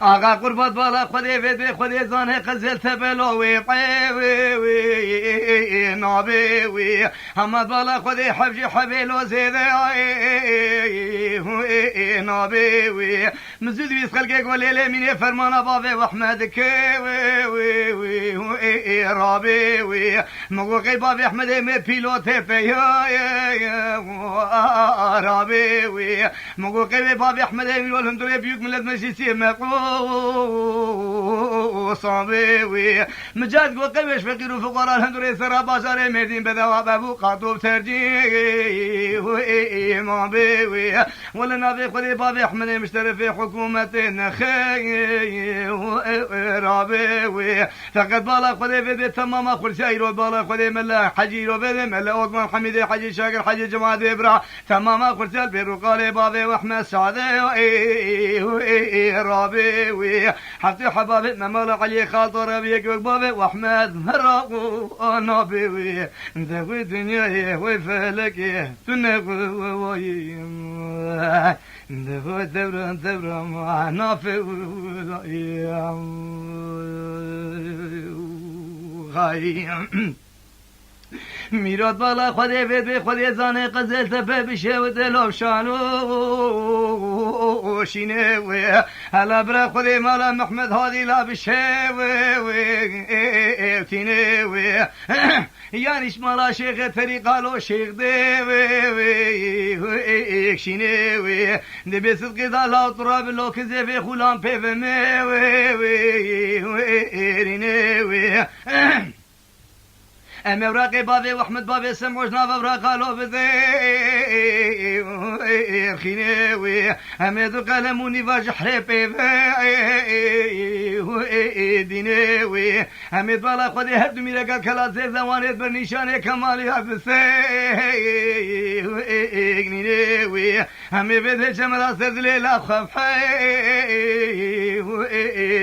آقا قربت بالا خودی وید خودی زانه قزل تبلوی وی نابی وی حمد بالا خودی حبجی حبیلو زیده نابی وی مزید ویس خلقه قولی منی فرمانا بابی وحمد که رابی وی مقوقی بابی احمد می پیلوت رابي وي مقوقي بابي احمد يقول هندوري بيوك من المجلسي صابي وي مجاد قوقي ويش فقير وفقراء الهندوري سرا بازار مردين بذواب ابو قاطوب ترجي وي مابي وي ولا نابي خذي بابي احمد مشتري في حكومة النخي رابي وي فقد بالا خذي في تمام كل شيء بالا خذي ملا حجي وبذي ملا اوضمان حميدي حجي شاكر حجي جماعة إبرا تماما قرسل بيروقالي بابي وأحمد سعدي رابي وي حفتي حبابي ممالا علي خاطر بيك بابي وأحمد مرا نابي وي ذوي دنيا وفلك تنقوي ذوي دبر ما نافي میراد بالا خودی وید به خودی زانه قزل تپه بشه و دلو شانو شینه و هلا برا خودی مالا محمد هادی لا بشه و تینه و یعنیش مالا شیخ طریقه لو شیخ ده و شینه و دبی صدقی دا لا تراب لو کزی فی خولان پیفمه و رینه و ام اوراق بابي واحمد بابي سموش ناف اوراق لو بذي خينوي ام ذو قلموني واج حريبي دينوي ام بالا خدي هدو ميرا كلا زي زوانيت برنيشاني كمالي حبسي غنيوي ام بذي جمال سرزلي لا خفحي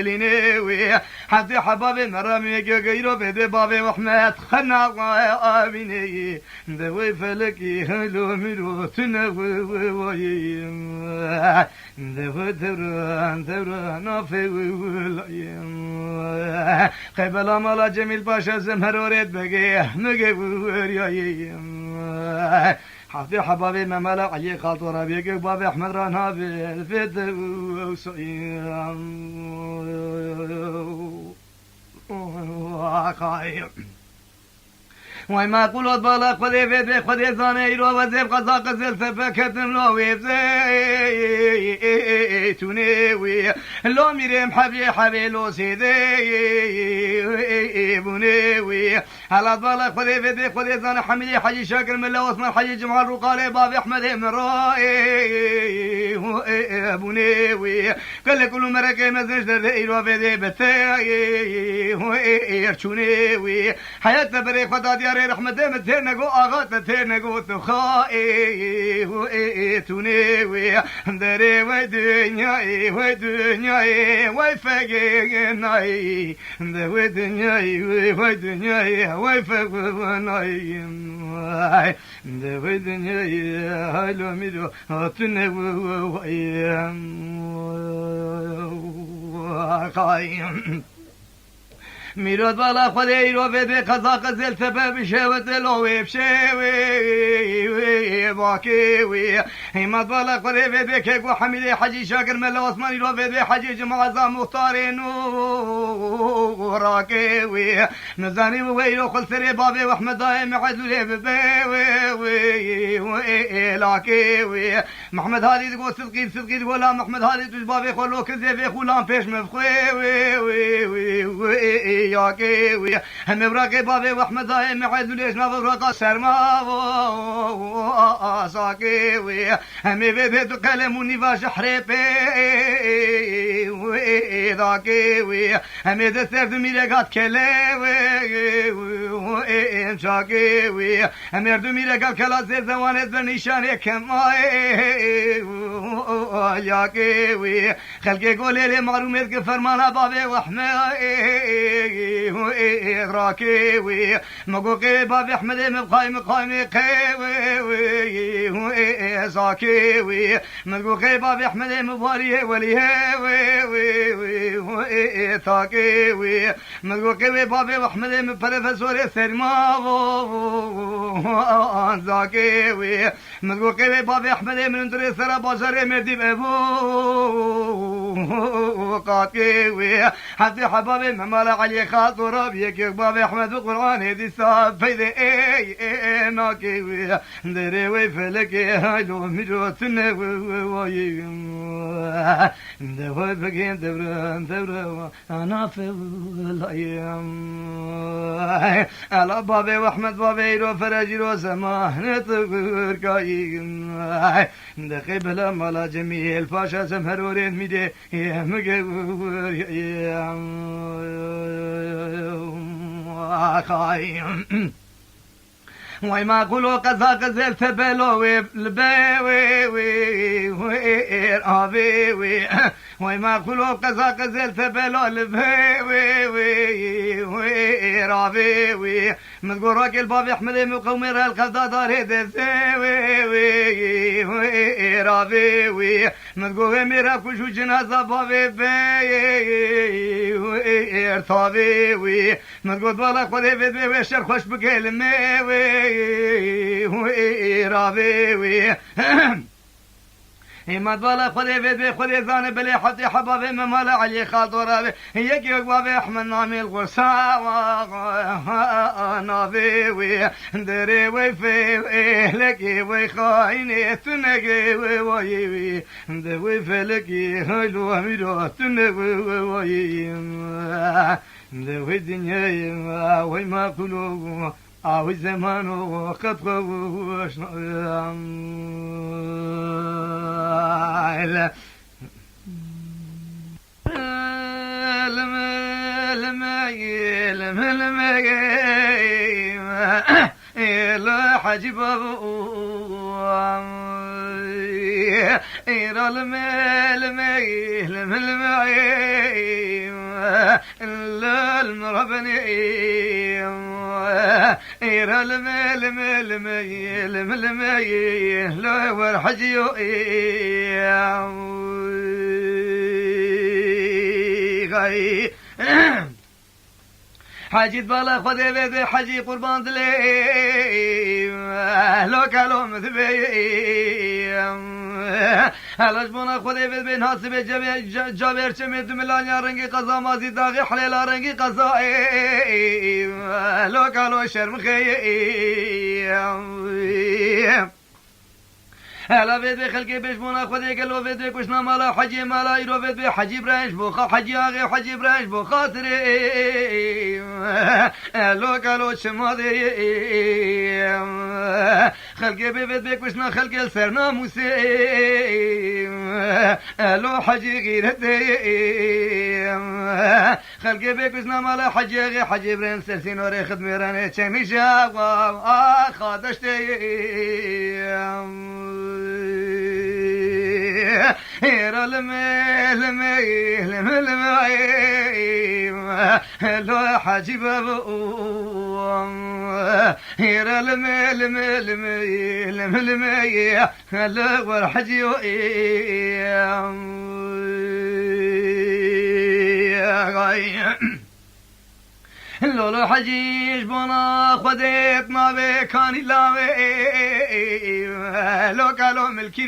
لينوي حتى حبابي مرامي غيرو بذي بابي واحمد خنا آمینه دوی فلکی هلو میرو تنویم دوی دوران آفویم قبل مالا جمیل پاشا زمهرورت بگه مگه وریاییم حفظي حبابي ممالا علي خاطر بيك بابي احمد رانا بالفد وصيام وای ما قلت بالا خودی وید خودی زانه ایرو و زیب قضا قزل سفکتن لو ویبزی تونه وی لو میرم حبی لو سیده بونه وی حالات بالا خودی وید خودی زانه حمیدی حجی شاکر ملا عثمان حجی جمال روقالی بابی احمد مرای بونه وی کل مرکه مزنش در ایرو وید بته ارچونه وی حیات بری خدا دیار رحمت متر نگو آغا تر نگو تو خواهی تونه وی دره و دنیای و فگنای ده دنیای و دنیای و فگنای ده دنیای حالو میرو تونه وی میراد بالا خودی رو بده قضا قزل سبب شوت لوی بشوی باکی همت بالا خودی بده که گو حمیدی حجی شاکر ملا عثمانی رو بده حجی جماعه مختار نو راکی نزانی وی رو خل سری بابی و احمد دائم عدلی ببی لاکی محمد هادی گو صدقی لا محمد هادی توش بابی خلو کزی فی خولان پیش مفخوی ياكي ويا هم براقي بابي واحمد دايم عيد ليش ما براقا سرما ساكي ويا هم بيبي قلموني باش حريبي ذاكي ويا هم دستر ميرقات كلي ويا شاكي ويا هم يردو ميرقات كلا زي زوانت بنيشاني كماي ياكي ويا خلقي قولي لي معلومات كفرمانا بابي واحمد راكي وي مقوقي بابي احمد مقايم قي زاكي وي مقوقي بابي احمد مباري ولي تاكي مذوقي بابي واحمد من بروفيسور سلمى زاكي مذوقي بابي احمد من درس بازار مردي ابو قاكي حتى حبابي ممال علي خاطر بيك بابي احمد القران هدي صاب فيدي اي ناكي دري وي فلك هايلو ميرو تنه وي دو بگين دبر انا في الايام على بابي واحمد بابي رو فرجي رو زمان تغير كاين دقي بلا مالا جميل فاشا زمهرورين ميدي يا مغور يا خاين وای ما قولو قزا قزل تبلو وی آبی وای ما قولو قزا قزل تبلو وی آبی مذكور راجل باب احمد مقوم القضاء دار هدسي وي رابي مذكور ميرا كشو جنازة بابي وي ارتابي وي مذكور بالا خذي بي وشر خوش بكلمه وي رابي وي ما بالا خذي بيت خذي زاني بلي حطي حبابي ممال علي خاطر يجي بابي احمد نامي الغرسا نابي وي دري وي في لكي وي خايني تنقي وي دوي فلكي هلو اميرو تنقي وي دوي دنيا وي ما كلو او الزمان وقد غوش لا حجب إيرا لا المربني إيرا لا ورحجيو حاجي بالا خذي بيدي حاجي قربان دلي لو كالو مثبي هلاش بنا خذي بيدي ناسبي جابر چمي دملانيا رنگي قضا مازي داغي حليلا رنگي قضا لو كالو شرمخي هلا بيت خلقي بيش منا خذي قالوا بيت كشنا مالا حجي مالا يرو بيت حجي برانش بوخا حجي اغي حجي برانش بخاطري لو قالوا شمادي خلقي بيت كشنا خلقي السرنا موسي لو حجي غيرتي خلقي بيت كشنا مالا حجي اغي حجي برانش سرسين وري خدمي راني تشمي جاوا خادشتي هيرا لمي لو حاجي بابو هيرا لمي لا ورحجي لولو حجيش بنا خديت ما بكاني لاوي لو قالوا ملكي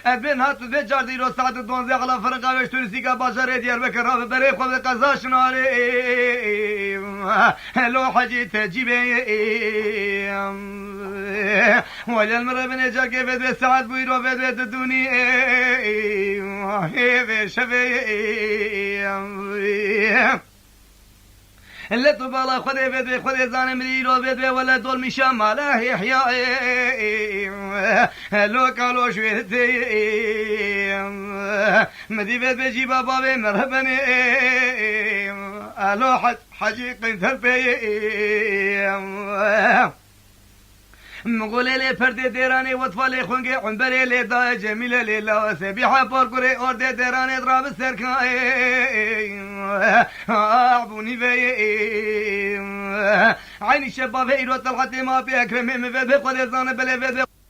ابن هات بجار دي رو ساعت دونزي على فرقه وش تونسي کا بازار ديار بكر بري خود قزاش ناري لو حجي تجيبي ولا المره بن جا كيف ساعت بيرو بيت الدنيا هي شفي اللي طبالا خذي بيت خذي زان مريرو بيت ولا دول مشام ماله يحيى لو قالوا شويتي مدي بيت بيجي بابا مرحبني الو حجي قنت مقولي لي پردے دیرانے وطفالے خونگے عنبرے لے دا جمیلے لے لا سبیحہ پارکورے اور دے دیرانے دراب سرکھائے اعبونی بے عینی شباب ایرو طلعت ما بی اکرمی مفید بے قدر زان بلے بے